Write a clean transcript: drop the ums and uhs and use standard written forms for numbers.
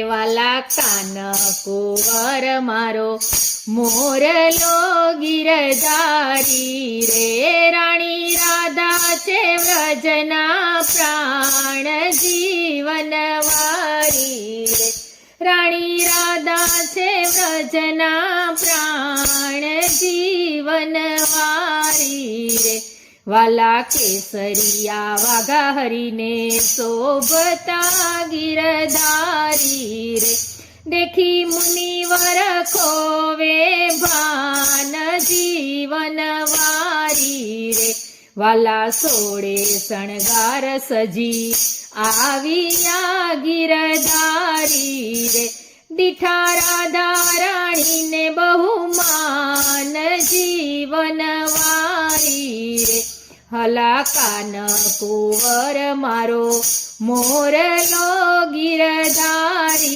વાલા કાન કુંવર મારો મોરલો ગિરધારી રે, રાણી રાધા છે વ્રજના પ્રાણ જીવન વારી રે, રાણી રાધા છે વ્રજના પ્રાણ જીવન વારી રે, વાલા કેસરિયા વાઘા હરીને શોભતા ગિરધારી રે, દેખી મુનિવર ખોવે ભાન જીવન વારી રે, વાલા સોળે શણગાર સજી આવ્યા ગિરધારી રે, દીઠા રાધા રાણીને બહુમાન જીવન વારી રે, હલા કાન કુંવર મારો મોરલો ગિરધારી।